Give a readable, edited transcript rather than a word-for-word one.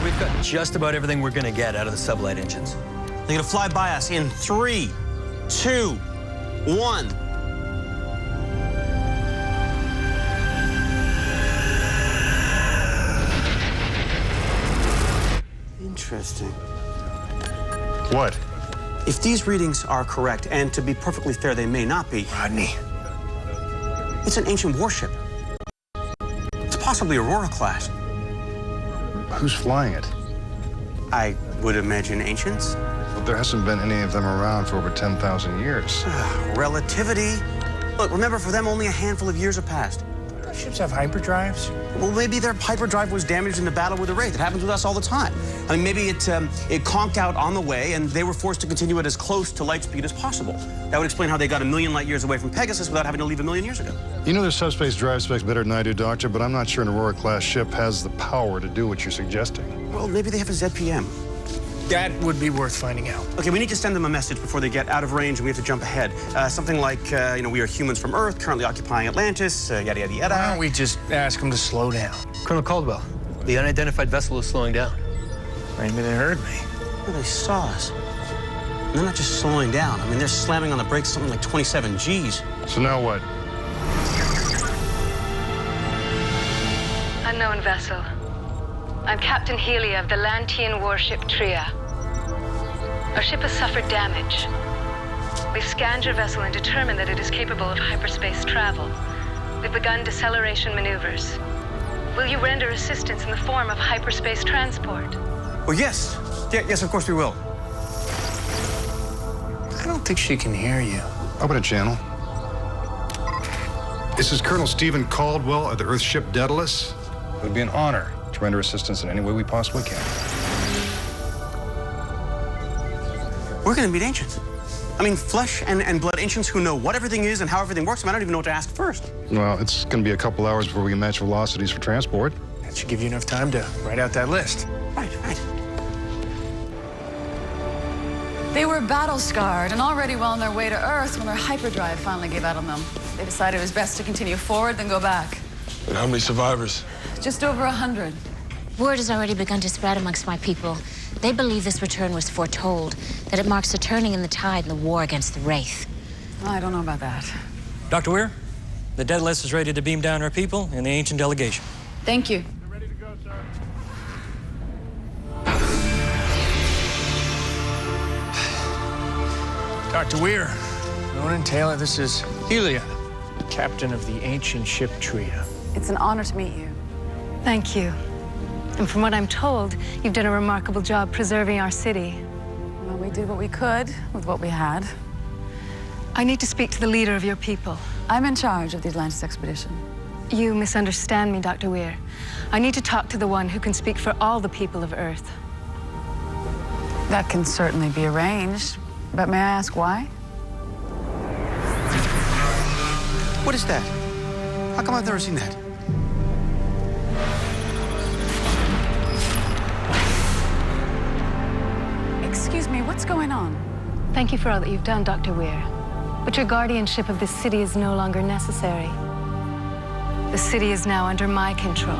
we've got just about everything we're gonna get out of the sublight engines. They're gonna fly by us in 3, 2, 1. Interesting. What? If these readings are correct, and to be perfectly fair, they may not be. Rodney. It's an ancient warship. It's possibly Aurora class. Who's flying it? I would imagine ancients. Well, there hasn't been any of them around for over 10,000 years. Relativity. Look, remember, for them, only a handful of years have passed. Ships have hyperdrives? Well, maybe their hyperdrive was damaged in the battle with the Wraith. It happens with us all the time. I mean, maybe it conked out on the way, and they were forced to continue it as close to light speed as possible. That would explain how they got 1,000,000 light years away from Pegasus without having to leave 1,000,000 years ago. You know their subspace drive specs better than I do, Doctor, but I'm not sure an Aurora-class ship has the power to do what you're suggesting. Well, maybe they have a ZPM. That would be worth finding out. Okay, we need to send them a message before they get out of range, and we have to jump ahead. Something like, we are humans from Earth, currently occupying Atlantis, yada, yada, yada. Why don't we just ask them to slow down? Colonel Caldwell, the unidentified vessel is slowing down. Maybe they heard me. Well, they saw us. And they're not just slowing down. I mean, they're slamming on the brakes something like 27 Gs. So now what? Unknown vessel. I'm Captain Healy of the Lantian warship Tria. Our ship has suffered damage. We've scanned your vessel and determined that it is capable of hyperspace travel. We've begun deceleration maneuvers. Will you render assistance in the form of hyperspace transport? Oh, yes. Yes, of course we will. I don't think she can hear you. Open a channel. This is Colonel Stephen Caldwell of the Earth ship Daedalus. It would be an honor to render assistance in any way we possibly can. We're gonna meet ancients. I mean, flesh and blood ancients who know what everything is and how everything works. I mean, I don't even know what to ask first. Well, it's going to be a couple hours before we can match velocities for transport. That should give you enough time to write out that list. Right. They were battle-scarred and already well on their way to Earth when their hyperdrive finally gave out on them. They decided it was best to continue forward than go back. And how many survivors? Just over 100. Word has already begun to spread amongst my people. They believe this return was foretold, that it marks a turning in the tide in the war against the Wraith. I don't know about that. Dr. Weir, the Daedalus is ready to beam down our people and the ancient delegation. Thank you. They're ready to go, sir. Dr. Weir, Ronan Taylor, this is Helia, captain of the ancient ship Tria. It's an honor to meet you. Thank you. And from what I'm told, you've done a remarkable job preserving our city. Well, we did what we could with what we had. I need to speak to the leader of your people. I'm in charge of the Atlantis expedition. You misunderstand me, Dr. Weir. I need to talk to the one who can speak for all the people of Earth. That can certainly be arranged, but may I ask why? What is that? How come I've never seen that? Excuse me, what's going on? Thank you for all that you've done, Dr. Weir. But your guardianship of this city is no longer necessary. The city is now under my control.